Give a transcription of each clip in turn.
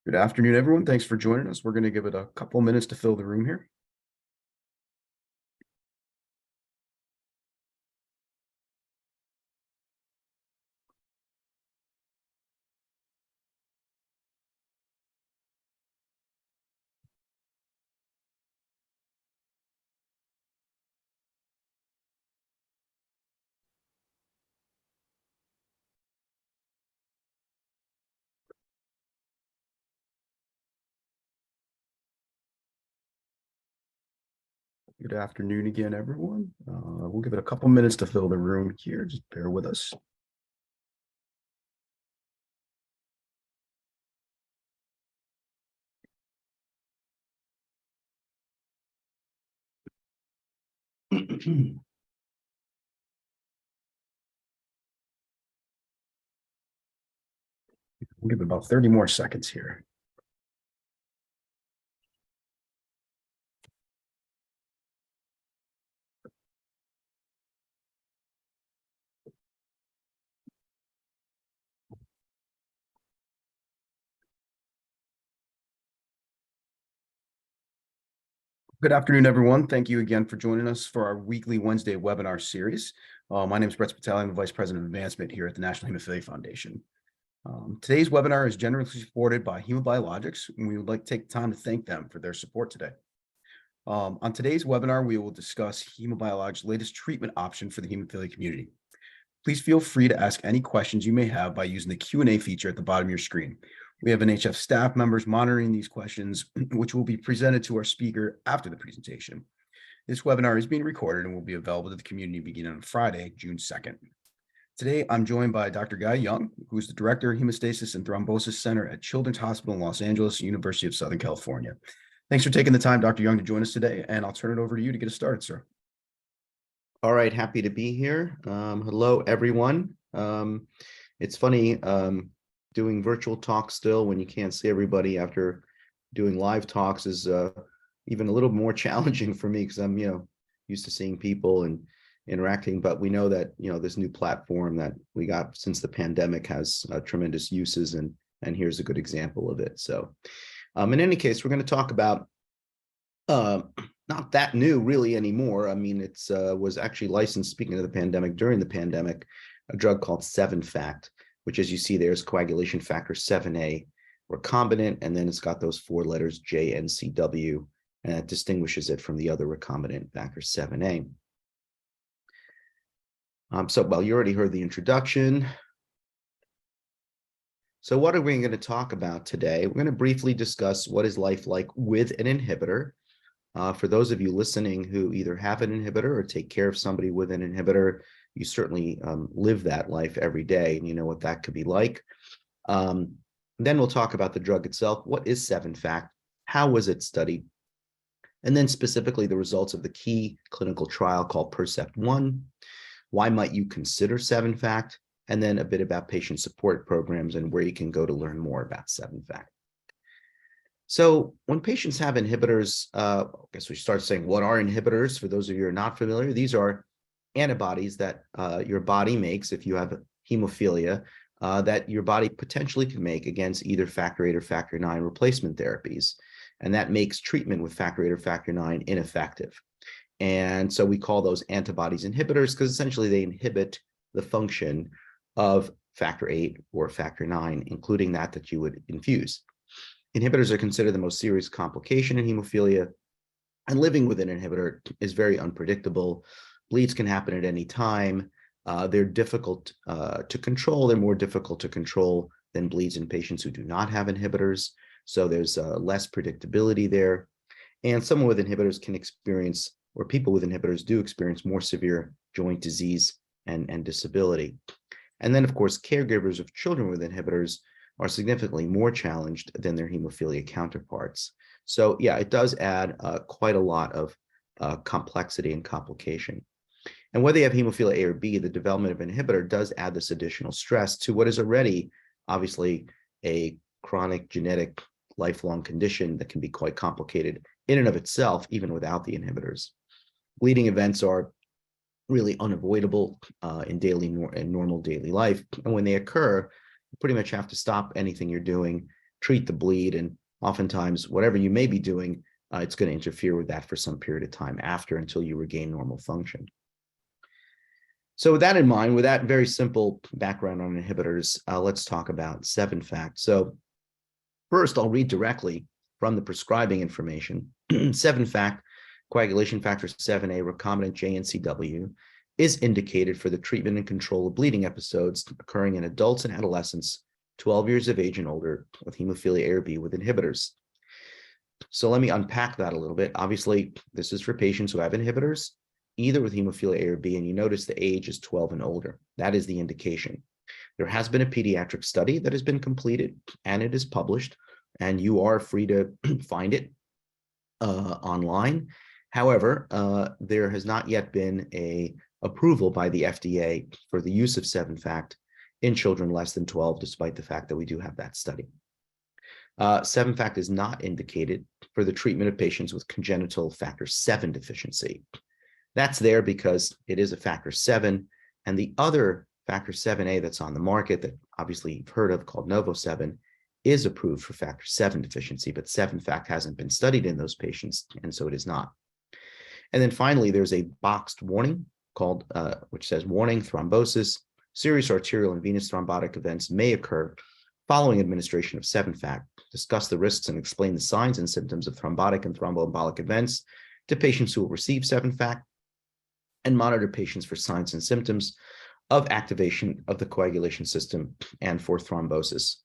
Good afternoon, everyone. Thanks for joining us. We're going to give it a couple minutes to fill the room here. Good afternoon again, everyone. We'll give it a couple minutes to fill the room here. Just bear with us. We'll give it about 30 more seconds here. Good afternoon, everyone. Thank you again for joining us for our weekly Wednesday webinar series. My name is Brett Spitali. I'm the Vice President of Advancement here at the National Hemophilia Foundation. Today's webinar is generously supported by HEMA Biologics, and we would like to take time to thank them for their support today. On today's webinar, we will discuss HEMA Biologics' latest treatment option for the hemophilia community. Please feel free to ask any questions you may have by using the Q&A feature at the bottom of your screen. We have NHF staff members monitoring these questions, which will be presented to our speaker after the presentation. This webinar is being recorded and will be available to the community beginning on Friday, June 2nd. Today, I'm joined by Dr. Guy Young, who is the Director of Hemostasis and Thrombosis Center at Children's Hospital in Los Angeles, University of Southern California. Thanks for taking the time, Dr. Young, to join us today, and I'll turn it over to you to get us started, sir. All right, happy to be here. Hello, everyone. It's funny doing virtual talks still when you can't see everybody after doing live talks is even a little more challenging for me because I'm, used to seeing people and interacting. But we know that, this new platform that we got since the pandemic has tremendous uses, and here's a good example of it. So in any case, we're going to talk about not that new really anymore. I mean, it's was actually licensed, speaking of the pandemic, during the pandemic, a drug called SevenFACT, which, as you see, there's coagulation factor 7A recombinant, and then it's got those 4 letters JNCW, and it distinguishes it from the other recombinant factor 7A. Well, you already heard the introduction. So what are we going to talk about today? We're going to briefly discuss what is life like with an inhibitor. For those of you listening who either have an inhibitor or take care of somebody with an inhibitor, you certainly live that life every day, and you know what that could be like. Then we'll talk about the drug itself. What is SevenFACT? How was it studied? And then specifically the results of the key clinical trial called PERCEPT-1. Why might you consider SevenFACT? And then a bit about patient support programs and where you can go to learn more about SevenFACT. So when patients have inhibitors, I guess we start saying, what are inhibitors? For those of you who are not familiar, these are antibodies that your body makes if you have hemophilia that your body potentially can make against either factor 8 or factor 9 replacement therapies. And that makes treatment with factor 8 or factor 9 ineffective. And so we call those antibodies inhibitors because essentially they inhibit the function of factor 8 or factor 9, including that you would infuse. Inhibitors are considered the most serious complication in hemophilia, and living with an inhibitor is very unpredictable. Bleeds can happen at any time. They're difficult to control. They're more difficult to control than bleeds in patients who do not have inhibitors. So there's less predictability there. And someone with inhibitors can experience, or people with inhibitors do experience, more severe joint disease and disability. And then, of course, caregivers of children with inhibitors are significantly more challenged than their hemophilia counterparts. So yeah, it does add quite a lot of complexity and complication. And whether you have hemophilia A or B, the development of an inhibitor does add this additional stress to what is already obviously a chronic genetic lifelong condition that can be quite complicated in and of itself, even without the inhibitors. Bleeding events are really unavoidable in normal daily life. And when they occur, you pretty much have to stop anything you're doing, treat the bleed, and oftentimes whatever you may be doing, it's going to interfere with that for some period of time after until you regain normal function. So with that in mind, with that very simple background on inhibitors, let's talk about 7-FACT. So first, I'll read directly from the prescribing information. 7-FACT, coagulation factor 7A, recombinant JNCW, is indicated for the treatment and control of bleeding episodes occurring in adults and adolescents 12 years of age and older with hemophilia A or B with inhibitors. So let me unpack that a little bit. Obviously, this is for patients who have inhibitors, either with hemophilia A or B, and you notice the age is 12 and older. That is the indication. There has been a pediatric study that has been completed, and it is published, and you are free to find it online. However, there has not yet been an approval by the FDA for the use of 7-FACT in children less than 12, despite the fact that we do have that study. 7-FACT is not indicated for the treatment of patients with congenital factor 7 deficiency. That's there because it is a factor 7, and the other factor 7A that's on the market that obviously you've heard of, called Novo7, is approved for factor 7 deficiency, but 7-FACT hasn't been studied in those patients, and so it is not. And then finally, there's a boxed warning called, which says, warning, thrombosis, serious arterial and venous thrombotic events may occur following administration of 7-FACT. Discuss the risks and explain the signs and symptoms of thrombotic and thromboembolic events to patients who will receive 7-FACT, and monitor patients for signs and symptoms of activation of the coagulation system and for thrombosis.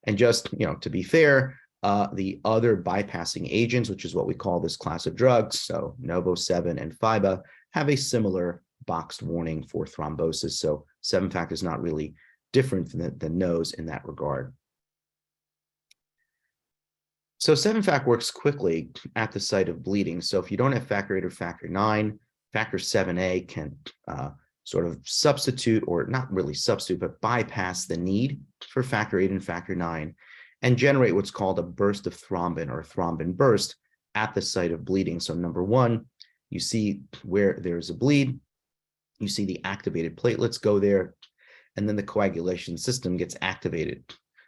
And just, to be fair, the other bypassing agents, which is what we call this class of drugs, so Novo7 and FIBA, have a similar boxed warning for thrombosis. So 7-FACT is not really different than NOS in that regard. So 7-FACT works quickly at the site of bleeding. So if you don't have factor 8 or factor 9, factor 7A can sort of substitute, or not really substitute, but bypass the need for factor 8 and factor 9 and generate what's called a burst of thrombin, or a thrombin burst, at the site of bleeding. So number one, you see where there's a bleed, you see the activated platelets go there, and then the coagulation system gets activated.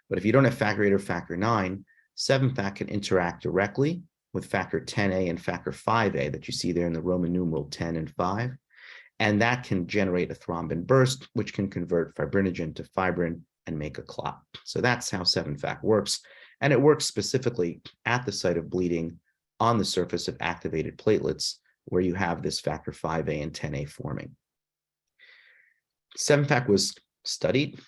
But if you don't have factor 8 or factor 9, 7-FACT can interact directly with factor 10A and factor 5A that you see there in the Roman numeral 10 and 5. And that can generate a thrombin burst, which can convert fibrinogen to fibrin and make a clot. So that's how 7-FACT works. And it works specifically at the site of bleeding on the surface of activated platelets, where you have this factor 5A and 10A forming. 7-FACT was studied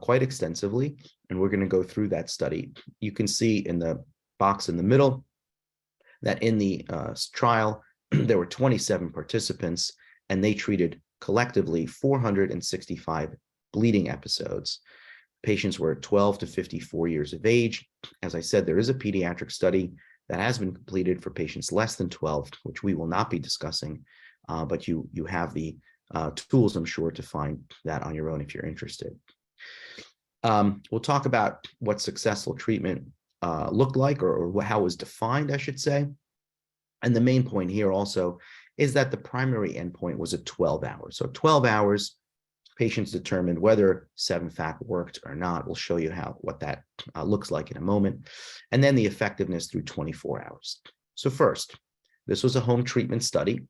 quite extensively, and we're going to go through that study. You can see in the box in the middle that in the trial, there were 27 participants, and they treated collectively 465 bleeding episodes. Patients were 12 to 54 years of age. As I said, there is a pediatric study that has been completed for patients less than 12, which we will not be discussing, but you have the tools, I'm sure, to find that on your own if you're interested. We'll talk about what successful treatment looked like, or how it was defined, I should say. And the main point here also is that the primary endpoint was at 12 hours. So 12 hours, patients determined whether 7-FACT worked or not. We'll show you what that looks like in a moment. And then the effectiveness through 24 hours. So first, this was a home treatment study.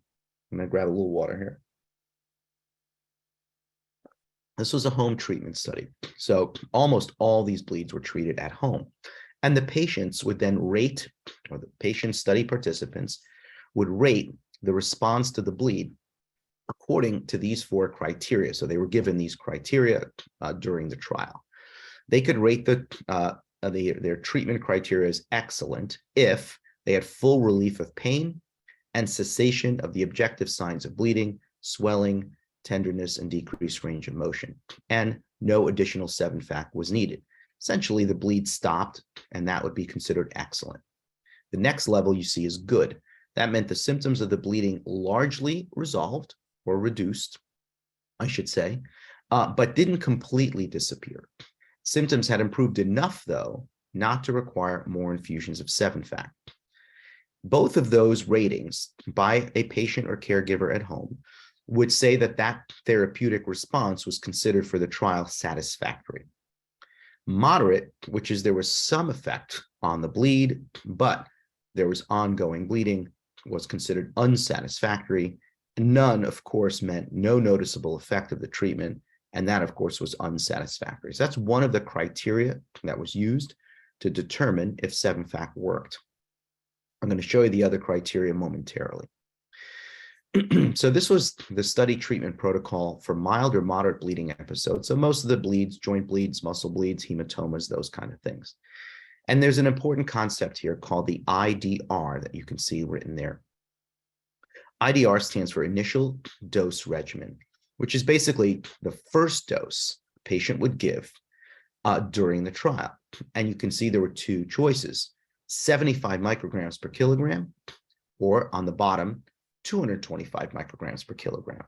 I'm going to grab a little water here. This was a home treatment study. So almost all these bleeds were treated at home. And the patients would then rate, or the patient study participants would rate the response to the bleed according to these 4 criteria. So they were given these criteria during the trial. They could rate their treatment criteria as excellent if they had full relief of pain and cessation of the objective signs of bleeding, swelling, tenderness, and decreased range of motion, and no additional 7-FACT was needed. Essentially, the bleed stopped, and that would be considered excellent. The next level you see is good. That meant the symptoms of the bleeding largely resolved, or reduced, I should say, but didn't completely disappear. Symptoms had improved enough, though, not to require more infusions of 7-FACT. Both of those ratings by a patient or caregiver at home would say that that therapeutic response was considered for the trial satisfactory. Moderate, which is there was some effect on the bleed, but there was ongoing bleeding, was considered unsatisfactory. None, of course, meant no noticeable effect of the treatment, and that, of course, was unsatisfactory. So that's one of the criteria that was used to determine if 7-FACT worked. I'm going to show you the other criteria momentarily. So this was the study treatment protocol for mild or moderate bleeding episodes. So most of the bleeds, joint bleeds, muscle bleeds, hematomas, those kind of things. And there's an important concept here called the IDR that you can see written there. IDR stands for initial dose regimen, which is basically the first dose the patient would give during the trial. And you can see there were two choices, 75 micrograms per kilogram, or on the bottom, 225 micrograms per kilogram.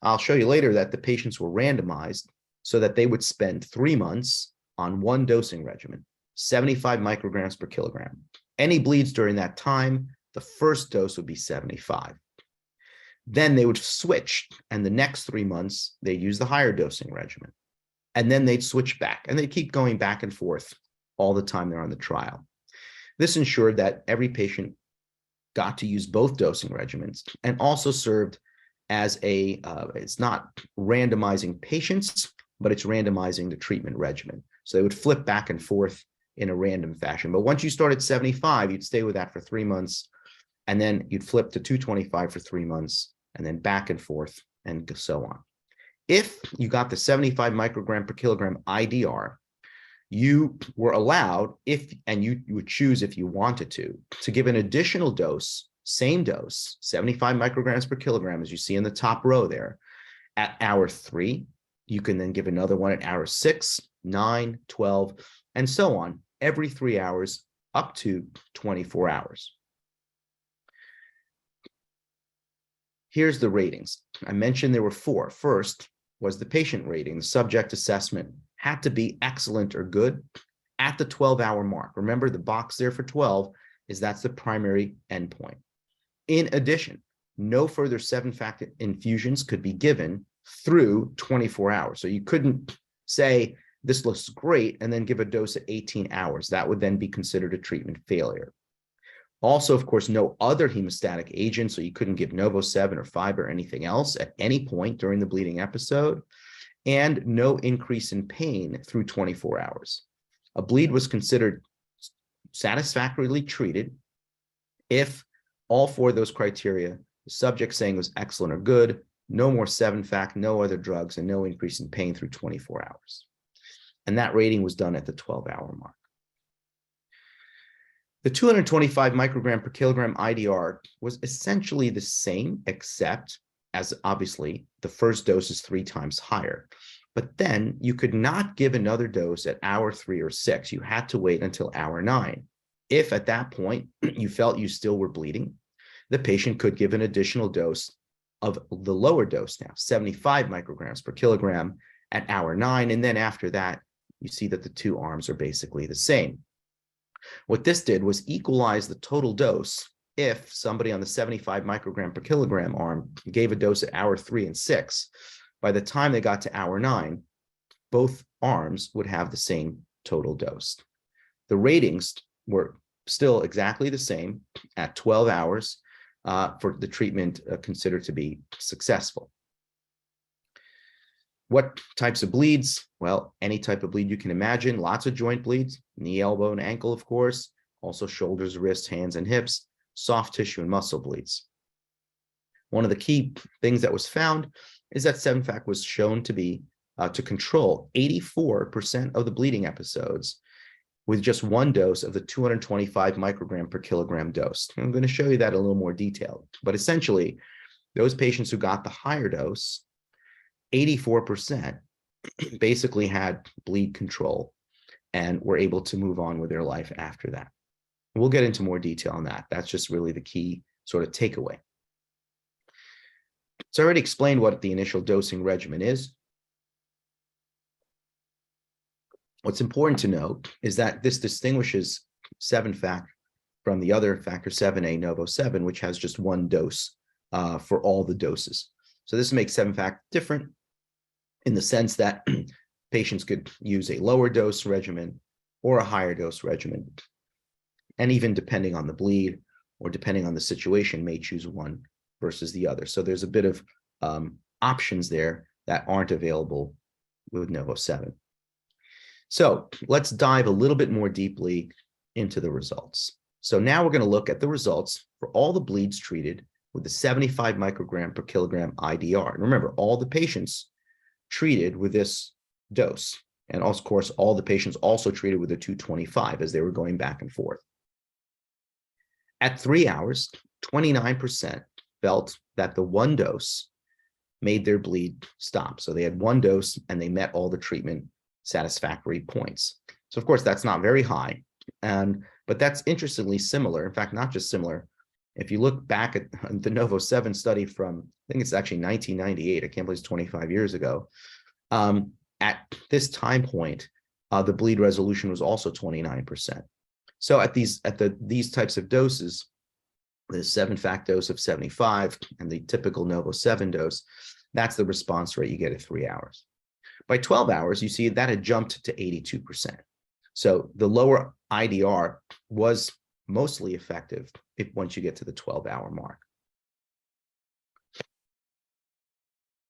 I'll show you later that the patients were randomized so that they would spend 3 months on one dosing regimen, 75 micrograms per kilogram. Any bleeds during that time, the first dose would be 75. Then they would switch, and the next 3 months, they'd use the higher dosing regimen. And then they'd switch back, and they'd keep going back and forth all the time they're on the trial. This ensured that every patient got to use both dosing regimens, and also served as a, it's not randomizing patients, but it's randomizing the treatment regimen. So they would flip back and forth in a random fashion. But once you start at 75, you'd stay with that for 3 months, and then you'd flip to 225 for 3 months, and then back and forth, and so on. If you got the 75 microgram per kilogram IDR, you were allowed, and you would choose if you wanted to give an additional dose, same dose, 75 micrograms per kilogram, as you see in the top row there, at hour 3. You can then give another one at hour 6, 9, 12, and so on, every 3 hours up to 24 hours. Here's the ratings. I mentioned there were 4. First was the patient rating. The subject assessment had to be excellent or good at the 12-hour mark. Remember, the box there for 12 is that's the primary endpoint. In addition, no further 7-FACT infusions could be given through 24 hours. So you couldn't say, this looks great, and then give a dose at 18 hours. That would then be considered a treatment failure. Also, of course, no other hemostatic agent, so you couldn't give Novo-7 or fiber or anything else at any point during the bleeding episode, and no increase in pain through 24 hours. A bleed was considered satisfactorily treated if all 4 of those criteria, the subject saying was excellent or good, no more 7-FACT, no other drugs, and no increase in pain through 24 hours. And that rating was done at the 12-hour mark. The 225 microgram per kilogram IDR was essentially the same, except as obviously the first dose is 3 times higher. But then you could not give another dose at hour 3 or 6. You had to wait until hour 9. If at that point you felt you still were bleeding, the patient could give an additional dose of the lower dose now, 75 micrograms per kilogram at hour 9. And then after that, you see that the 2 arms are basically the same. What this did was equalize the total dose. If somebody on the 75 microgram per kilogram arm gave a dose at hour 3 and 6, by the time they got to hour 9, both arms would have the same total dose. The ratings were still exactly the same at 12 hours for the treatment considered to be successful. What types of bleeds? Well, any type of bleed you can imagine. Lots of joint bleeds, knee, elbow, and ankle, of course. Also shoulders, wrists, hands, and hips, soft tissue, and muscle bleeds. One of the key things that was found is that 7-FACT was shown to be to control 84% of the bleeding episodes with just one dose of the 225 microgram per kilogram dose. I'm going to show you that in a little more detail. But essentially, those patients who got the higher dose, 84% basically had bleed control and were able to move on with their life after that. We'll get into more detail on that. That's just really the key sort of takeaway. So I already explained what the initial dosing regimen is. What's important to note is that this distinguishes 7-FACT from the other factor 7A Novo-7, which has just one dose for all the doses. So this makes 7-FACT different in the sense that patients could use a lower dose regimen or a higher dose regimen. And even depending on the bleed or depending on the situation, may choose one versus the other. So there's a bit of options there that aren't available with NovoSeven. So let's dive a little bit more deeply into the results. So now we're going to look at the results for all the bleeds treated with the 75 microgram per kilogram IDR. And remember, all the patients treated with this dose, and of course, all the patients also treated with the 225 as they were going back and forth. At 3 hours, 29% felt that the one dose made their bleed stop. So they had one dose and they met all the treatment satisfactory points. So of course, that's not very high, but that's interestingly similar. In fact, not just similar. If you look back at the NovoSeven study from, I think it's actually 1998, I can't believe it's 25 years ago. At this time point, the bleed resolution was also 29%. So at these types of doses, the SevenFACT dose of 75 and the typical NovoSeven dose, that's the response rate you get at 3 hours. By 12 hours, you see that had jumped to 82%. So the lower IDR was mostly effective once you get to the 12-hour mark.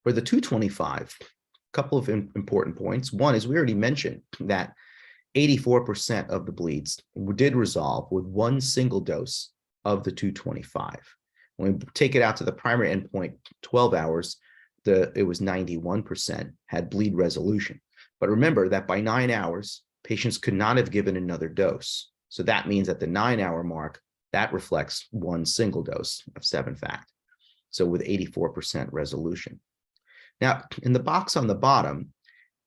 For the 225, a couple of important points. One is we already mentioned that 84% of the bleeds did resolve with one single dose of the 225. When we take it out to the primary endpoint, 12 hours, it was 91% had bleed resolution. But remember that by 9 hours, patients could not have given another dose. So that means at the 9-hour mark, that reflects one single dose of SevenFACT. So with 84% resolution. Now, in the box on the bottom,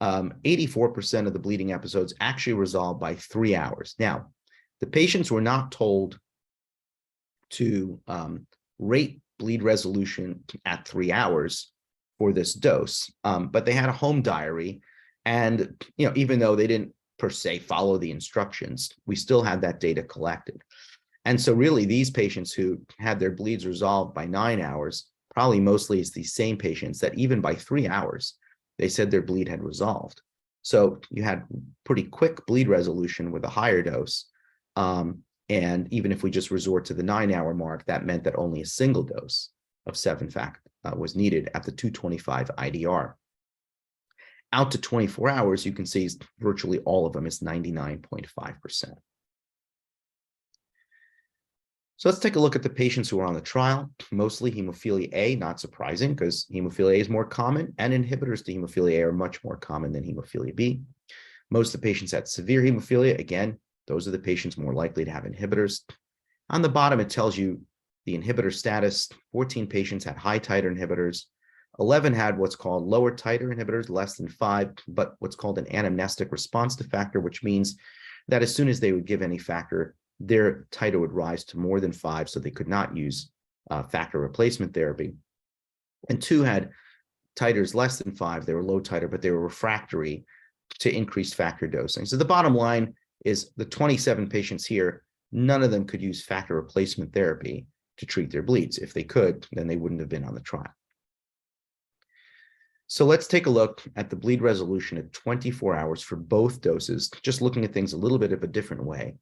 84% of the bleeding episodes actually resolved by 3 hours. Now, the patients were not told to rate bleed resolution at 3 hours for this dose, but they had a home diary, and even though they didn't per se follow the instructions, we still had that data collected. And so really these patients who had their bleeds resolved by 9 hours, probably mostly it's these same patients that even by 3 hours, they said their bleed had resolved. So you had pretty quick bleed resolution with a higher dose. And even if we just resort to the 9-hour mark, that meant that only a single dose of SevenFACT was needed at the 225 IDR. Out to 24 hours, you can see virtually all of them is 99.5%. So let's take a look at the patients who are on the trial. Mostly hemophilia A, not surprising because hemophilia A is more common, and inhibitors to hemophilia A are much more common than hemophilia B. Most of the patients had severe hemophilia. Again, those are the patients more likely to have inhibitors. On the bottom, it tells you the inhibitor status. 14 patients had high titer inhibitors. 11 had what's called lower titer inhibitors, less than 5, but what's called an anamnestic response to factor, which means that as soon as they would give any factor, their titer would rise to more than 5, so they could not use factor replacement therapy. And 2 had titers less than 5. They were low titer, but they were refractory to increased factor dosing. So the bottom line is the 27 patients here, none of them could use factor replacement therapy to treat their bleeds. If they could, then they wouldn't have been on the trial. So let's take a look at the bleed resolution at 24 hours for both doses, just looking at things a little bit of a different way.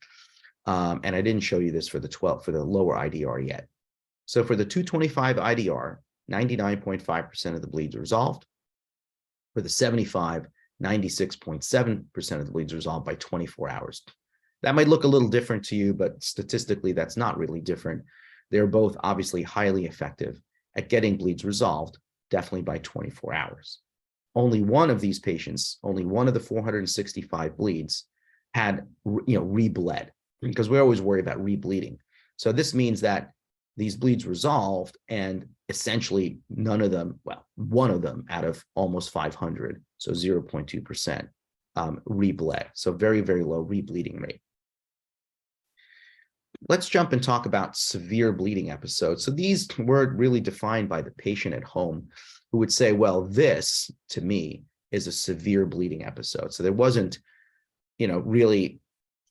And I didn't show you this for the lower IDR yet. So for the 225 IDR, 99.5% of the bleeds resolved. For the 75, 96.7% of the bleeds resolved by 24 hours. That might look a little different to you, but statistically, that's not really different. They're both obviously highly effective at getting bleeds resolved, definitely by 24 hours. Only one of these patients, only one of the 465 bleeds had, rebled, because we always worry about rebleeding. So this means that these bleeds resolved and essentially none of them, well, one of them out of almost 500, so 0.2%, rebled. So very, very low rebleeding rate. Let's jump and talk about severe bleeding episodes. So these were really defined by the patient at home who would say, well, this to me is a severe bleeding episode. So there wasn't, really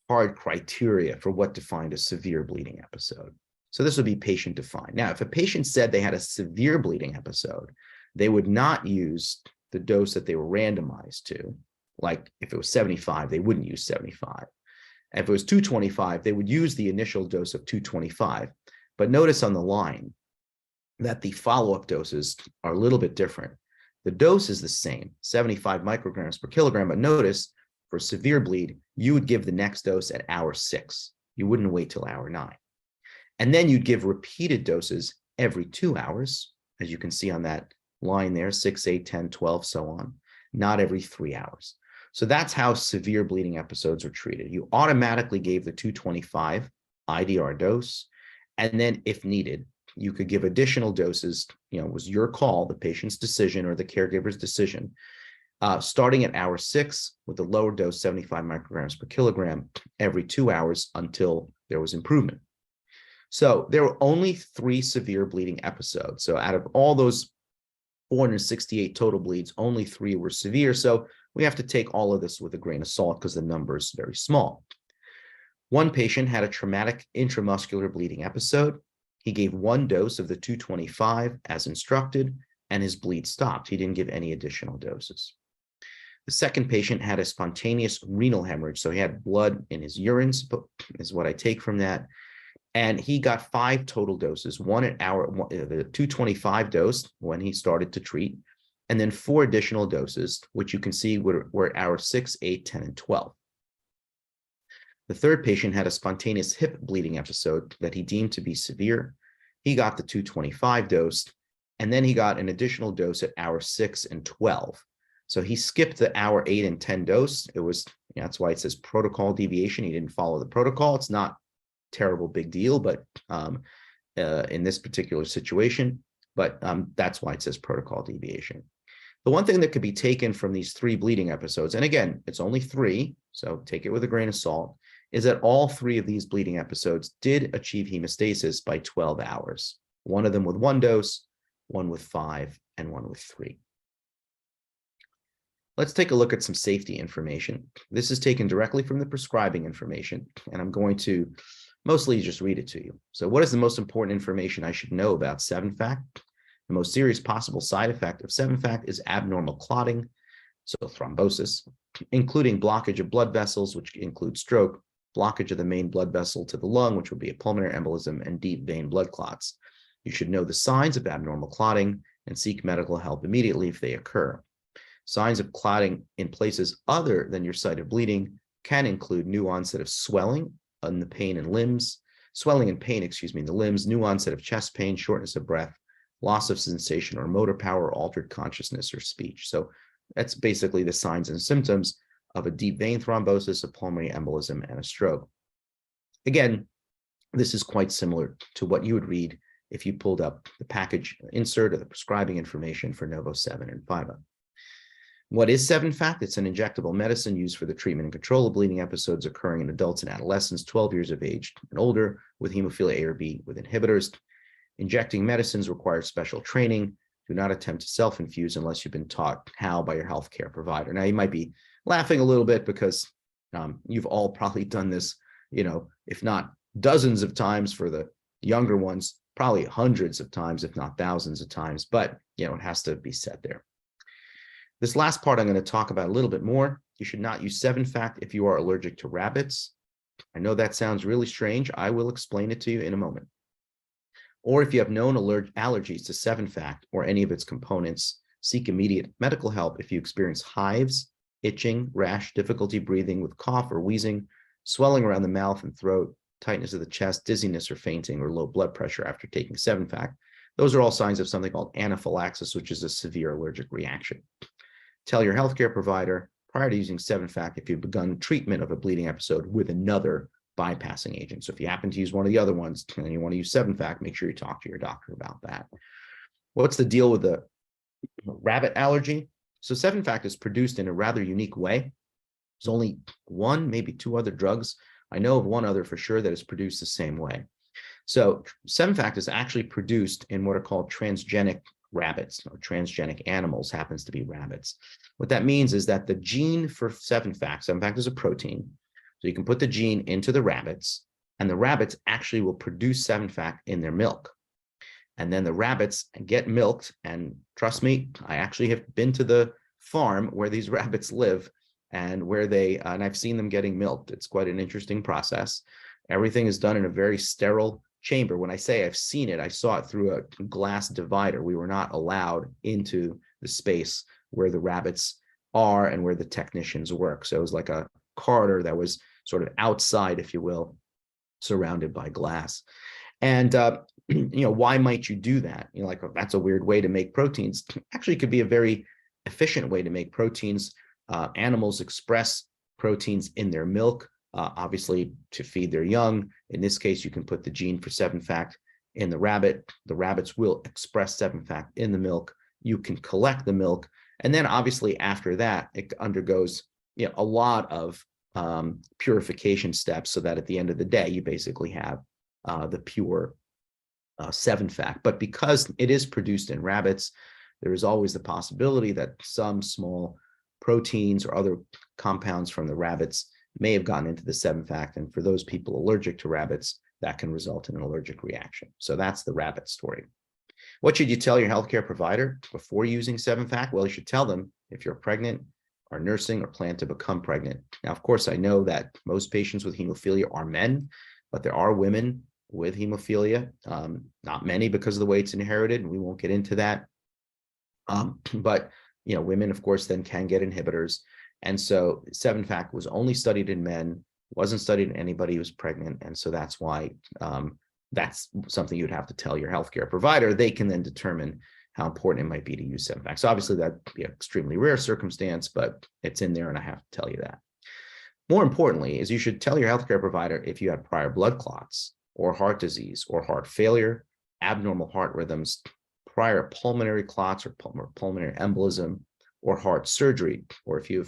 hard criteria for what defined a severe bleeding episode. So this would be patient defined. Now, if a patient said they had a severe bleeding episode, they would not use the dose that they were randomized to, like if it was 75, they wouldn't use 75. If it was 225, they would use the initial dose of 225. But notice on the line that the follow-up doses are a little bit different. The dose is the same, 75 micrograms per kilogram, but notice for severe bleed, you would give the next dose at hour 6. You wouldn't wait till hour 9. And then you'd give repeated doses every 2 hours, as you can see on that line there, 6, 8, 10, 12, so on, not every 3 hours. So that's how severe bleeding episodes are treated. You automatically gave the 225 IDR dose, and then if needed, you could give additional doses. It was your call, the patient's decision or the caregiver's decision, starting at hour 6 with the lower dose, 75 micrograms per kilogram, every 2 hours until there was improvement. So there were only 3 severe bleeding episodes. So out of all those 468 total bleeds, only 3 were severe. So we have to take all of this with a grain of salt because the number is very small. One patient had a traumatic intramuscular bleeding episode. He gave 1 dose of the 225 as instructed, and his bleed stopped. He didn't give any additional doses. The second patient had a spontaneous renal hemorrhage. So he had blood in his urines, is what I take from that. And he got 5 total doses, 1 at the 225 dose when he started to treat, and then 4 additional doses, which you can see were at hour 6, 8, 10, and 12. The third patient had a spontaneous hip bleeding episode that he deemed to be severe. He got the 225 dose, and then he got an additional dose at hour 6 and 12. So he skipped the hour 8 and 10 dose. That's why it says protocol deviation. He didn't follow the protocol. It's not terrible big deal, but in this particular situation, but that's why it says protocol deviation. The one thing that could be taken from these 3 bleeding episodes, and again, it's only 3, so take it with a grain of salt, is that all 3 of these bleeding episodes did achieve hemostasis by 12 hours. One of them with 1 dose, one with 5, and one with 3. Let's take a look at some safety information. This is taken directly from the prescribing information, and I'm going to mostly just read it to you. So what is the most important information I should know about SevenFACT? The most serious possible side effect of SevenFACT is abnormal clotting, so thrombosis, including blockage of blood vessels, which includes stroke, blockage of the main blood vessel to the lung, which would be a pulmonary embolism, and deep vein blood clots. You should know the signs of abnormal clotting and seek medical help immediately if they occur. Signs of clotting in places other than your site of bleeding can include new onset of swelling in the pain and limbs, swelling and pain, in the limbs, new onset of chest pain, shortness of breath, loss of sensation or motor power, altered consciousness or speech. So that's basically the signs and symptoms of a deep vein thrombosis, a pulmonary embolism, and a stroke. Again, this is quite similar to what you would read if you pulled up the package insert or the prescribing information for Novo 7 and 5. What is SevenFACT? It's an injectable medicine used for the treatment and control of bleeding episodes occurring in adults and adolescents 12 years of age and older with hemophilia A or B with inhibitors. Injecting medicines requires special training. Do not attempt to self-infuse unless you've been taught how by your healthcare provider. Now, you might be laughing a little bit because you've all probably done this, if not dozens of times for the younger ones, probably hundreds of times, if not thousands of times, but, it has to be said there. This last part I'm going to talk about a little bit more. You should not use SevenFACT if you are allergic to rabbits. I know that sounds really strange. I will explain it to you in a moment. Or if you have known allergies to SevenFACT or any of its components, seek immediate medical help if you experience hives, itching, rash, difficulty breathing with cough or wheezing, swelling around the mouth and throat, tightness of the chest, dizziness or fainting, or low blood pressure after taking SevenFACT. Those are all signs of something called anaphylaxis, which is a severe allergic reaction. Tell your healthcare provider prior to using SevenFACT if you've begun treatment of a bleeding episode with another bypassing agent. So if you happen to use one of the other ones and you want to use SevenFACT, make sure you talk to your doctor about that. What's the deal with the rabbit allergy? So SevenFACT is produced in a rather unique way. There's only 1, maybe 2 other drugs. I know of 1 other for sure that is produced the same way. So SevenFACT is actually produced in what are called transgenic rabbits or transgenic animals, happens to be rabbits. What that means is that the gene for SevenFACT is a protein. So you can put the gene into the rabbits and the rabbits actually will produce SevenFACT in their milk. And then the rabbits get milked. And trust me, I actually have been to the farm where these rabbits live. and where and I've seen them getting milked. It's quite an interesting process. Everything is done in a very sterile chamber. When I say I've seen it, I saw it through a glass divider. We were not allowed into the space where the rabbits are and where the technicians work. So it was like a corridor that was sort of outside, if you will, surrounded by glass. And why might you do that? Like, oh, that's a weird way to make proteins. Actually, it could be a very efficient way to make proteins. Animals express proteins in their milk, obviously to feed their young. In this case, you can put the gene for 7-FACT in the rabbit. The rabbits will express 7-FACT in the milk. You can collect the milk. And then obviously after that, it undergoes a lot of purification steps so that at the end of the day, you basically have the pure 7-FACT. But because it is produced in rabbits, there is always the possibility that some small proteins or other compounds from the rabbits may have gotten into the 7-FACT. And for those people allergic to rabbits, that can result in an allergic reaction. So that's the rabbit story. What should you tell your healthcare provider before using 7-FACT? Well, you should tell them if you're pregnant, are nursing, or plan to become pregnant. Now, of course, I know that most patients with hemophilia are men, but there are women with hemophilia, not many because of the way it's inherited, and we won't get into that. But women, of course, then can get inhibitors. And so 7-FACT was only studied in men, wasn't studied in anybody who was pregnant. And so that's why that's something you'd have to tell your healthcare provider. They can then determine how important it might be to use 7-FACT. So obviously that'd be an extremely rare circumstance, but it's in there and I have to tell you that. More importantly is you should tell your healthcare provider if you had prior blood clots or heart disease or heart failure, abnormal heart rhythms, prior pulmonary clots or pulmonary embolism or heart surgery, or if you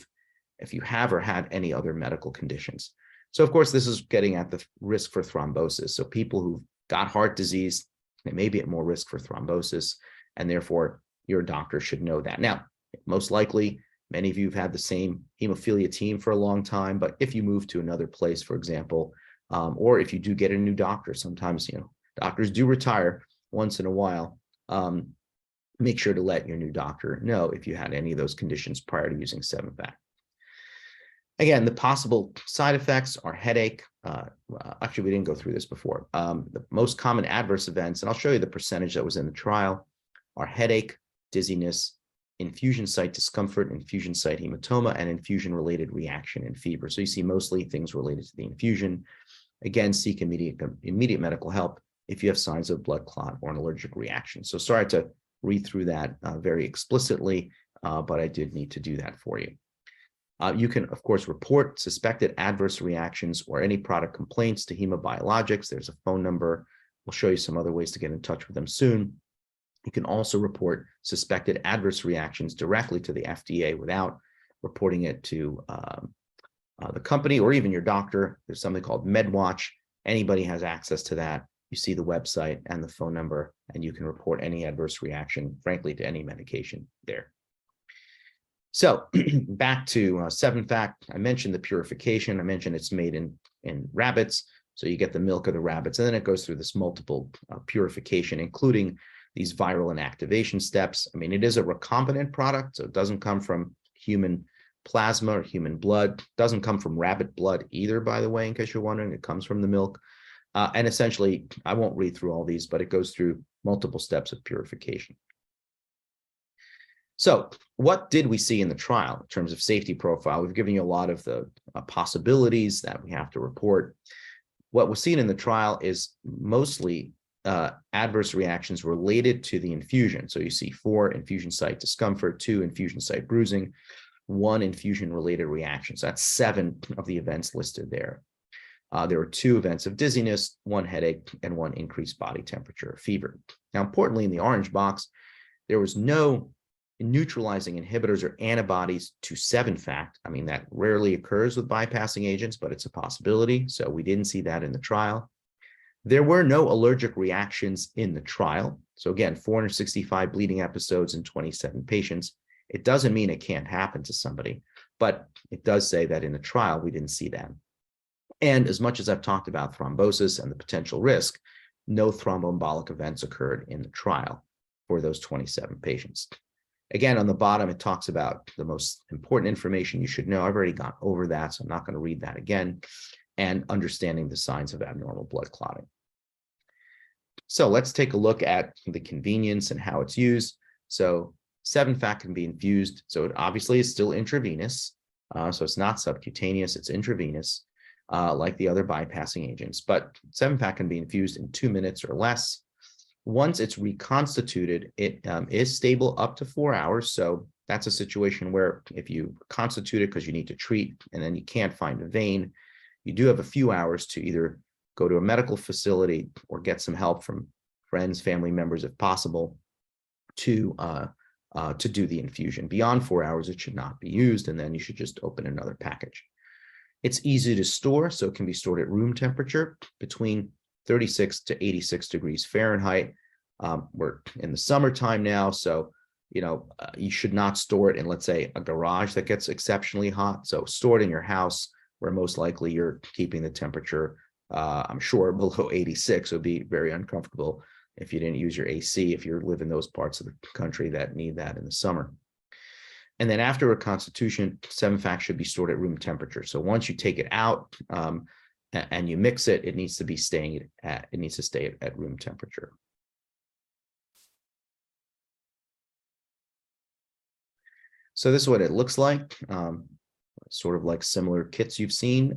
have or had any other medical conditions. So of course, this is getting at the risk for thrombosis. So people who've got heart disease, they may be at more risk for thrombosis, and therefore your doctor should know that. Now, most likely, many of you have had the same hemophilia team for a long time, but if you move to another place, for example, or if you do get a new doctor, sometimes, doctors do retire once in a while, make sure to let your new doctor know if you had any of those conditions prior to using 7-FACT. Again, the possible side effects are headache. Actually, we didn't go through this before. The most common adverse events, and I'll show you the percentage that was in the trial, are headache, dizziness, infusion site discomfort, infusion site hematoma, and infusion-related reaction and fever. So you see mostly things related to the infusion. Again, seek immediate medical help if you have signs of blood clot or an allergic reaction. So sorry to read through that very explicitly, but I did need to do that for you. You can, of course, report suspected adverse reactions or any product complaints to HEMA Biologics. There's a phone number. We'll show you some other ways to get in touch with them soon. You can also report suspected adverse reactions directly to the FDA without reporting it to the company or even your doctor. There's something called MedWatch. Anybody has access to that. You see the website and the phone number, and you can report any adverse reaction, frankly, to any medication there. So back to 7-FACT. I mentioned the purification. I mentioned it's made in rabbits. So you get the milk of the rabbits, and then it goes through this multiple purification, including these viral inactivation steps. I mean, it is a recombinant product, so it doesn't come from human plasma or human blood. It doesn't come from rabbit blood either, by the way, in case you're wondering. It comes from the milk. And essentially, I won't read through all these, but it goes through multiple steps of purification. So what did we see in the trial in terms of safety profile? We've given you a lot of the possibilities that we have to report. What was seen in the trial is mostly adverse reactions related to the infusion. So you see 4 infusion site discomfort, 2 infusion site bruising, 1 infusion-related reaction. So that's 7 of the events listed there. There were 2 events of dizziness, 1 headache, and 1 increased body temperature or fever. Now, importantly, in the orange box, there was no neutralizing inhibitors or antibodies to 7-FACT. I mean, that rarely occurs with bypassing agents, but it's a possibility. So we didn't see that in the trial. There were no allergic reactions in the trial. So again, 465 bleeding episodes in 27 patients. It doesn't mean it can't happen to somebody, but it does say that in the trial, we didn't see that. And as much as I've talked about thrombosis and the potential risk, no thromboembolic events occurred in the trial for those 27 patients. Again, on the bottom, it talks about the most important information you should know. I've already gone over that, so I'm not going to read that again, and understanding the signs of abnormal blood clotting. So let's take a look at the convenience and how it's used. So 7-FACT can be infused. So it obviously is still intravenous. So it's not subcutaneous, it's intravenous, like the other bypassing agents. But 7-FACT can be infused in 2 minutes or less. Once it's reconstituted, it is stable up to 4 hours. So that's a situation where if you constitute it because you need to treat and then you can't find a vein, you do have a few hours to either go to a medical facility or get some help from friends, family members, if possible, to do the infusion. Beyond 4 hours, it should not be used, and then you should just open another package. It's easy to store, so it can be stored at room temperature between 36 to 86 degrees Fahrenheit. We're in the summertime now, so you should not store it in, let's say, a garage that gets exceptionally hot. So store it in your house, where most likely you're keeping the temperature, I'm sure, below 86. It would be very uncomfortable if you didn't use your AC, if you live in those parts of the country that need that in the summer. And then after reconstitution, 7-FACT should be stored at room temperature. So once you take it out and you mix it, it needs to stay at room temperature. So this is what it looks like, sort of like similar kits you've seen.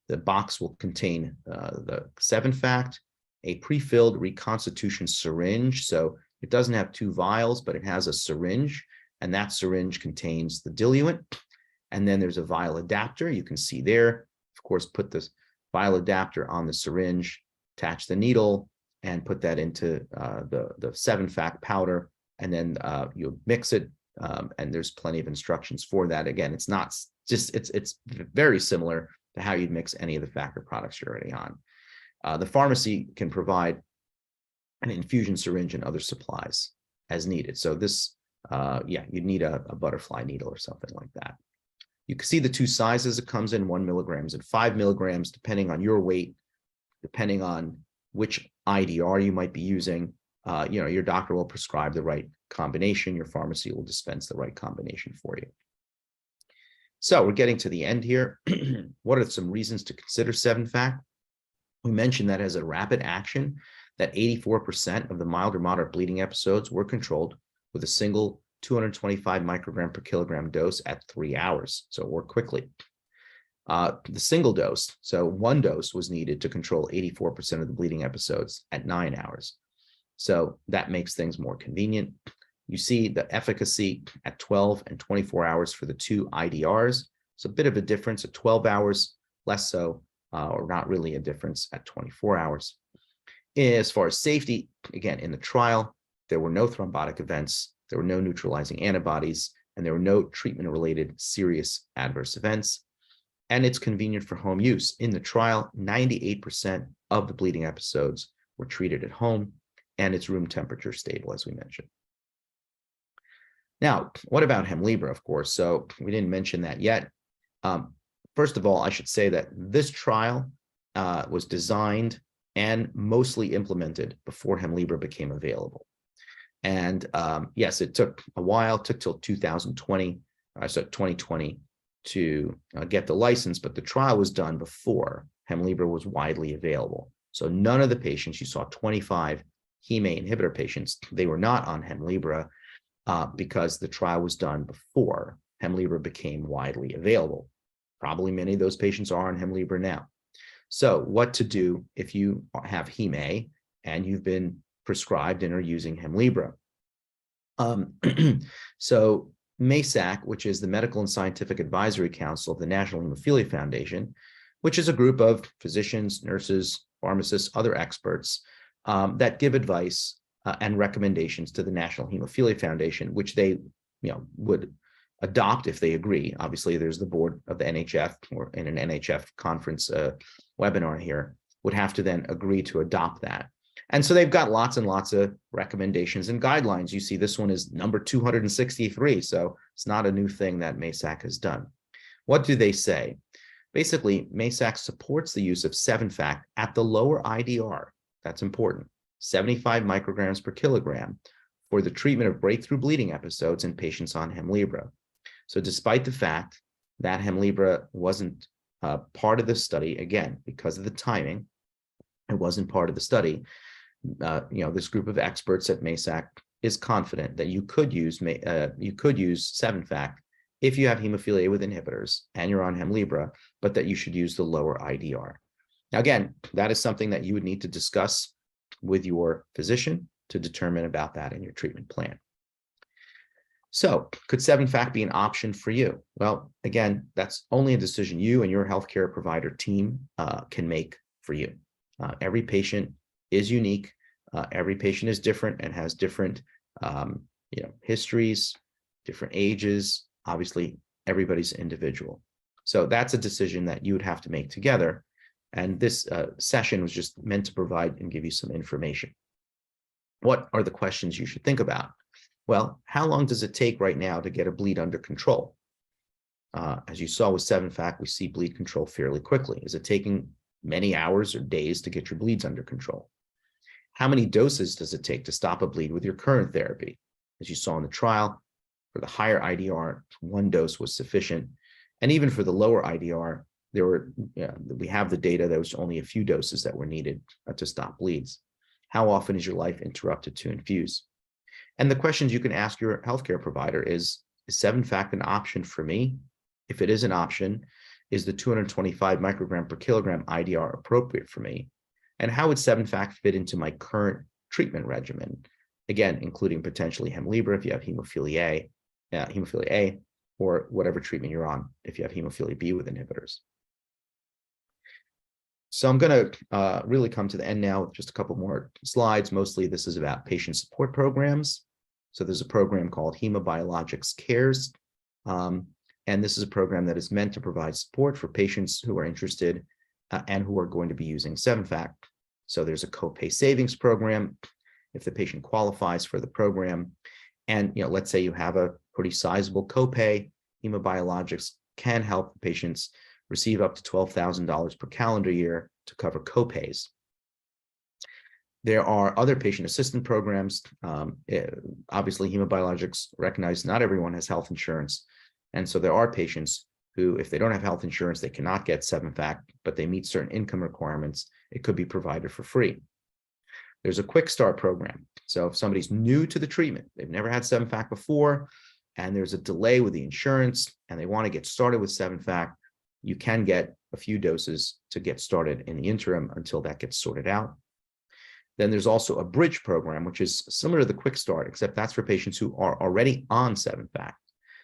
The box will contain the 7-FACT, a pre-filled reconstitution syringe. So it doesn't have 2 vials, but it has a syringe, and that syringe contains the diluent. And then there's a vial adapter. You can see there, of course, put this vial adapter on the syringe, attach the needle, and put that into the 7-FACT powder. And then you mix it, and there's plenty of instructions for that. Again, it's not just, it's very similar to how you'd mix any of the factor products you're already on. The pharmacy can provide an infusion syringe and other supplies as needed. So this, you'd need a butterfly needle or something like that. You can see the 2 sizes it comes in, 1 milligrams and 5 milligrams, depending on your weight, depending on which IDR you might be using. Your doctor will prescribe the right combination. Your pharmacy will dispense the right combination for you. So we're getting to the end here. What are some reasons to consider 7-FACT? We mentioned that as a rapid action, that 84% of the mild or moderate bleeding episodes were controlled with a single 225 microgram per kilogram dose at 3 hours. So it worked quickly. The single dose, so 1 dose was needed to control 84% of the bleeding episodes at 9 hours. So that makes things more convenient. You see the efficacy at 12 and 24 hours for the 2 IDRs. It's a bit of a difference at 12 hours, less so, or not really a difference at 24 hours. As far as safety, again, in the trial, there were no thrombotic events, there were no neutralizing antibodies, and there were no treatment-related serious adverse events. And it's convenient for home use. In the trial, 98% of the bleeding episodes were treated at home, and it's room temperature stable, as we mentioned. Now, what about Hemlibra, of course? So we didn't mention that yet. First of all, I should say that this trial was designed and mostly implemented before Hemlibra became available. And yes, it took a while, it took till 2020 to get the license, but the trial was done before Hemlibra was widely available. So none of the patients, you saw 25 HEMA inhibitor patients, they were not on Hemlibra because the trial was done before Hemlibra became widely available. Probably many of those patients are on Hemlibra now. So what to do if you have HEMA and you've been prescribed and are using Hemlibra? So MASAC, which is the Medical and Scientific Advisory Council of the National Hemophilia Foundation, which is a group of physicians, nurses, pharmacists, other experts that give advice and recommendations to the National Hemophilia Foundation, which they would adopt if they agree. Obviously, there's the board of the NHF, or in an NHF conference webinar here, would have to then agree to adopt that. And so they've got lots and lots of recommendations and guidelines. You see this one is number 263, so it's not a new thing that MASAC has done. What do they say? Basically, MASAC supports the use of 7-FACT at the lower IDR. That's important, 75 micrograms per kilogram for the treatment of breakthrough bleeding episodes in patients on Hemlibra. So despite the fact that Hemlibra wasn't part of the study, again, because of the timing, it wasn't part of the study, this group of experts at MASAC is confident that you could use SevenFACT if you have hemophilia A with inhibitors and you're on Hemlibra, but that you should use the lower IDR. Now, again, that is something that you would need to discuss with your physician to determine about that in your treatment plan. So could SevenFACT be an option for you? Well, again, that's only a decision you and your healthcare provider team can make for you. Every patient is unique. Every patient is different and has different histories, different ages. Obviously, everybody's individual. So that's a decision that you would have to make together. And this session was just meant to provide and give you some information. What are the questions you should think about? Well, how long does it take right now to get a bleed under control? As you saw with SevenFACT, we see bleed control fairly quickly. Is it taking many hours or days to get your bleeds under control? How many doses does it take to stop a bleed with your current therapy? As you saw in the trial, for the higher IDR, 1 dose was sufficient. And even for the lower IDR, we have the data, there was only a few doses that were needed to stop bleeds. How often is your life interrupted to infuse? And the questions you can ask your healthcare provider is SevenFACT an option for me? If it is an option, is the 225 microgram per kilogram IDR appropriate for me? And how would SevenFACT fit into my current treatment regimen? Again, including potentially Hemlibra if you have hemophilia A, or whatever treatment you're on if you have hemophilia B with inhibitors. So I'm going to really come to the end now with just a couple more slides. Mostly this is about patient support programs. So there's a program called HEMA Biologics Cares. And this is a program that is meant to provide support for patients who are interested and who are going to be using SevenFACT. So there's a copay savings program if the patient qualifies for the program. And let's say you have a pretty sizable copay, HEMA Biologics can help the patients receive up to $12,000 per calendar year to cover copays. There are other patient assistance programs. Obviously, HEMA Biologics recognize not everyone has health insurance. And so there are patients who, if they don't have health insurance, they cannot get SevenFACT, but they meet certain income requirements. It could be provided for free. There's a quick start program. So if somebody's new to the treatment, they've never had SevenFACT before, and there's a delay with the insurance, and they want to get started with SevenFACT, you can get a few doses to get started in the interim until that gets sorted out. Then there's also a bridge program, which is similar to the quick start, except that's for patients who are already on SevenFACT.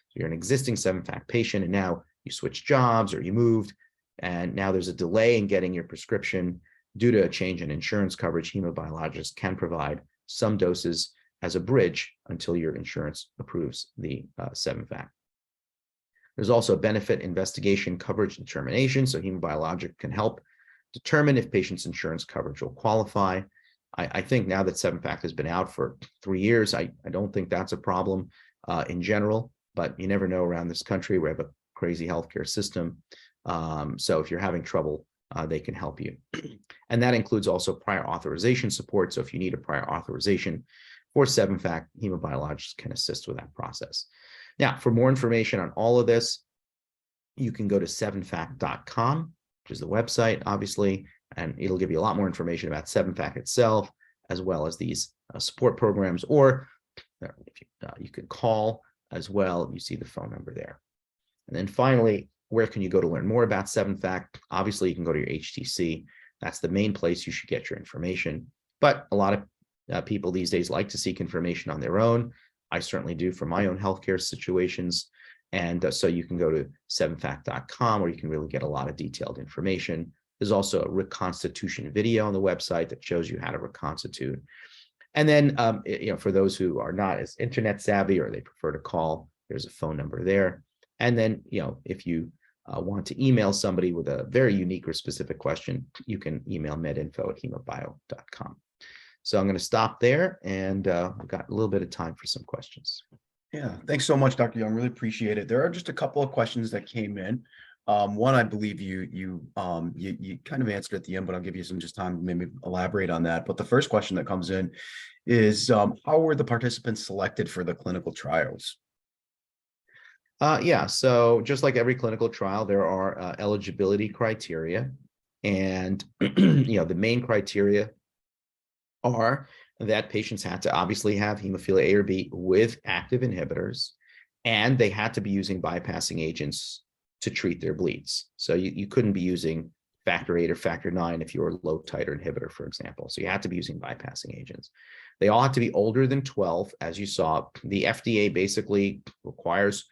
So you're an existing SevenFACT patient, and now you switch jobs or you moved, and now there's a delay in getting your prescription due to a change in insurance coverage. HEMA Biologics can provide some doses as a bridge until your insurance approves the SevenFACT. There's also a benefit investigation coverage determination. So HEMA Biologic can help determine if patient's insurance coverage will qualify. I think now that SevenFACT has been out for 3 years, I don't think that's a problem in general, but you never know around this country. We have a crazy healthcare system. So if you're having trouble, they can help you. And that includes also prior authorization support. So if you need a prior authorization for SevenFACT, HEMA Biologics can assist with that process. Now, for more information on all of this, you can go to SevenFACT.com, which is the website, obviously, and it'll give you a lot more information about SevenFACT itself, as well as these support programs, or you can call as well. You see the phone number there. And then finally, where can you go to learn more about SevenFACT? Obviously, you can go to your HTC. That's the main place you should get your information. But a lot of people these days like to seek information on their own. I certainly do for my own healthcare situations. And so you can go to SevenFACT.com, where you can really get a lot of detailed information. There's also a reconstitution video on the website that shows you how to reconstitute. And then, for those who are not as internet savvy or they prefer to call, there's a phone number there. And then, if you want to email somebody with a very unique or specific question, you can email medinfo@hemabio.com. So I'm going to stop there, and we've got a little bit of time for some questions. Yeah, thanks so much, Dr. Young. Really appreciate it. There are just a couple of questions that came in. One, I believe you kind of answered at the end, but I'll give you some just time to maybe elaborate on that. But the first question that comes in is, how were the participants selected for the clinical trials? Yeah, so just like every clinical trial, there are eligibility criteria. And the main criteria are that patients had to obviously have hemophilia A or B with active inhibitors, and they had to be using bypassing agents to treat their bleeds. So you couldn't be using factor 8 or factor 9 if you were a low titer inhibitor, for example. So you had to be using bypassing agents. They all had to be older than 12, as you saw. The FDA basically requires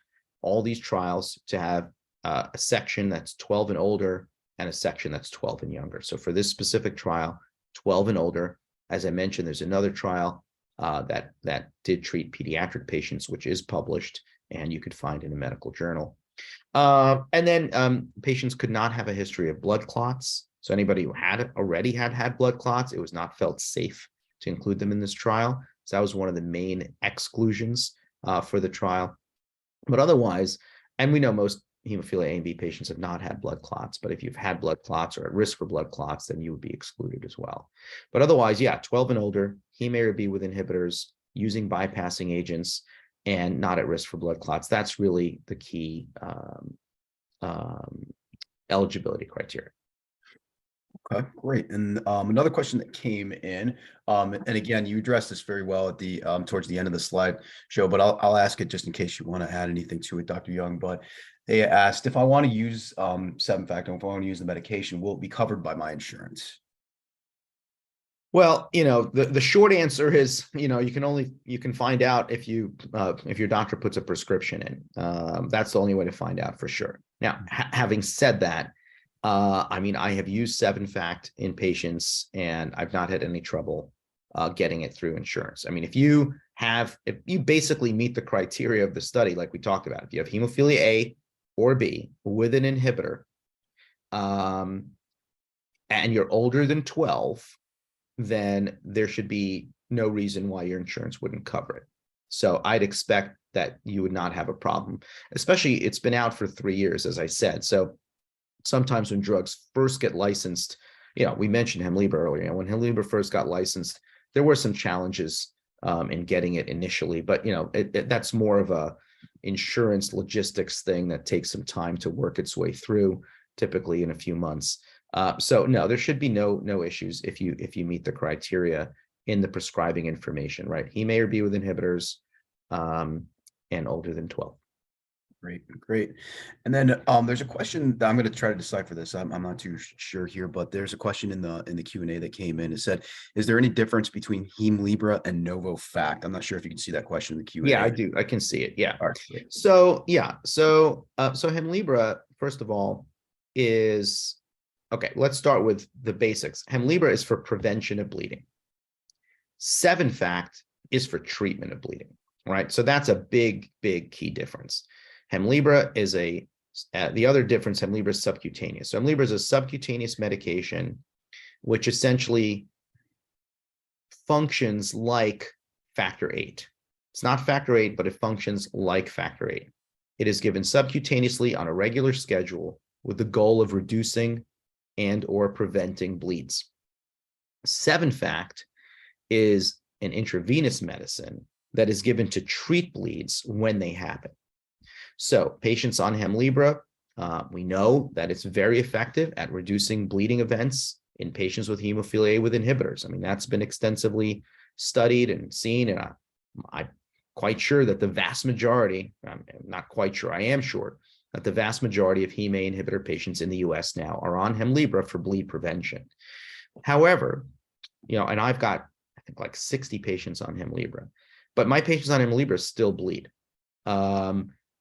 all these trials to have a section that's 12 and older and a section that's 12 and younger. So for this specific trial, 12 and older. As I mentioned, there's another trial that did treat pediatric patients, which is published, and you could find in a medical journal. And then patients could not have a history of blood clots. So anybody who had already had blood clots, it was not felt safe to include them in this trial. So that was one of the main exclusions for the trial. But otherwise, and we know most hemophilia A and B patients have not had blood clots, but if you've had blood clots or at risk for blood clots, then you would be excluded as well. But otherwise, yeah, 12 and older, Hema or B with inhibitors, using bypassing agents, and not at risk for blood clots. That's really the key eligibility criteria. Okay, great. And another question that came in, and again, you addressed this very well at the towards the end of the slide show, but I'll ask it just in case you want to add anything to it, Dr. Young. But they asked if I want to use SevenFACT, and if I want to use the medication, will it be covered by my insurance? Well, the short answer is, you can find out if your doctor puts a prescription in. That's the only way to find out for sure. Now, having said that, I have used SevenFACT in patients, and I've not had any trouble getting it through insurance. I mean, if you basically meet the criteria of the study, like we talked about, if you have hemophilia A or B with an inhibitor, and you're older than 12, then there should be no reason why your insurance wouldn't cover it. So I'd expect that you would not have a problem, especially it's been out for 3 years, as I said. So sometimes when drugs first get licensed, we mentioned Hemlibra earlier. When Hemlibra first got licensed, there were some challenges in getting it initially, but that's more of a insurance logistics thing that takes some time to work its way through, typically in a few months. So no, there should be no issues if you meet the criteria in the prescribing information, right? Hema or B with inhibitors, and older than 12. Great. And then there's a question that I'm going to try to decipher this. I'm not too sure here, but there's a question in the Q&A that came in. It said, is there any difference between Hemlibra and NovoFact? I'm not sure if you can see that question in the Q&A. Yeah, I do. I can see it. Yeah. All right, great. So Hemlibra, first of all, is okay. Let's start with the basics. Hemlibra is for prevention of bleeding. SevenFACT is for treatment of bleeding, right? So that's a big key difference. Hemlibra is the other difference. Hemlibra is subcutaneous. So Hemlibra is a subcutaneous medication, which essentially functions like factor 8. It's not factor 8, but it functions like factor 8. It is given subcutaneously on a regular schedule with the goal of reducing and or preventing bleeds. SevenFACT is an intravenous medicine that is given to treat bleeds when they happen. So patients on Hemlibra, we know that it's very effective at reducing bleeding events in patients with hemophilia A with inhibitors. I mean, that's been extensively studied and seen, and I'm quite sure that the vast majority, I'm not quite sure, I am sure that the vast majority of HEMA inhibitor patients in the US now are on Hemlibra for bleed prevention. However, and I've got, I think, like 60 patients on Hemlibra, but my patients on Hemlibra still bleed.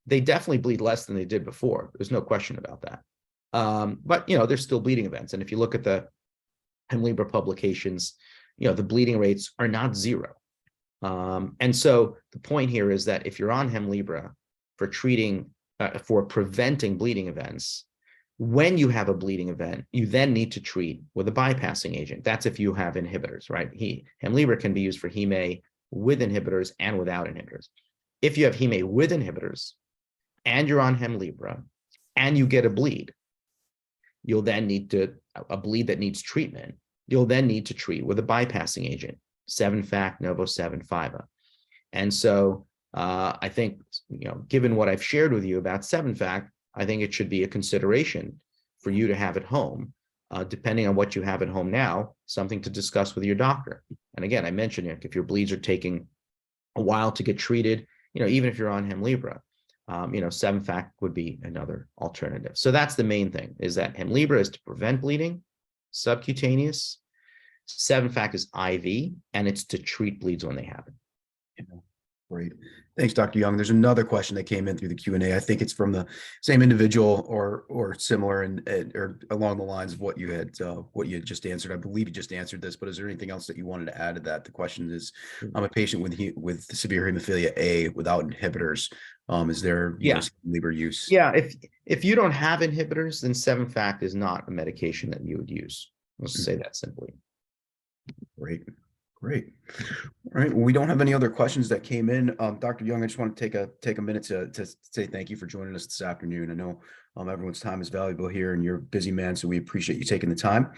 They definitely bleed less than they did before. There's no question about that. But there's still bleeding events. And if you look at the Hemlibra publications, the bleeding rates are not zero. And so the point here is that if you're on Hemlibra for for preventing bleeding events, when you have a bleeding event, you then need to treat with a bypassing agent. That's if you have inhibitors, right? Hemlibra can be used for HEMA with inhibitors and without inhibitors. If you have HEMA with inhibitors and you're on Hemlibra, and you get a bleed, you'll then need a bleed that needs treatment. You'll then need to treat with a bypassing agent, 7-FACT, Novo-7, 5-A. And so I think, given what I've shared with you about 7-FACT, I think it should be a consideration for you to have at home, depending on what you have at home now, something to discuss with your doctor. And again, I mentioned if your bleeds are taking a while to get treated, even if you're on Hemlibra, 7-FACT would be another alternative. So that's the main thing, is that Hemlibra is to prevent bleeding, subcutaneous. 7-FACT is IV, and it's to treat bleeds when they happen. Great. Thanks, Dr. Young. There's another question that came in through the Q&A. I think it's from the same individual or similar or along the lines of what you had just answered. I believe you just answered this, but is there anything else that you wanted to add to that? The question is, I'm a patient with severe hemophilia A without inhibitors. Is there Hemlibra use? Yeah, if you don't have inhibitors, then 7-FACT is not a medication that you would use. Let's say that simply. Great. Great. All right. Well, we don't have any other questions that came in. Dr. Young, I just want to take a minute to say thank you for joining us this afternoon. I know everyone's time is valuable here, and you're a busy man, so we appreciate you taking the time.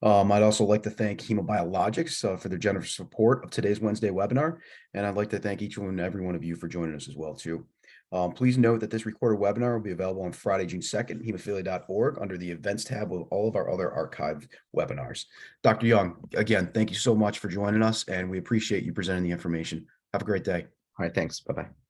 I'd also like to thank HEMA Biologics for their generous support of today's Wednesday webinar, and I'd like to thank each and every one of you for joining us as well too. Please note that this recorded webinar will be available on Friday, June 2nd, hemophilia.org under the events tab with all of our other archived webinars. Dr. Young, again, thank you so much for joining us, and we appreciate you presenting the information. Have a great day. All right, thanks. Bye-bye.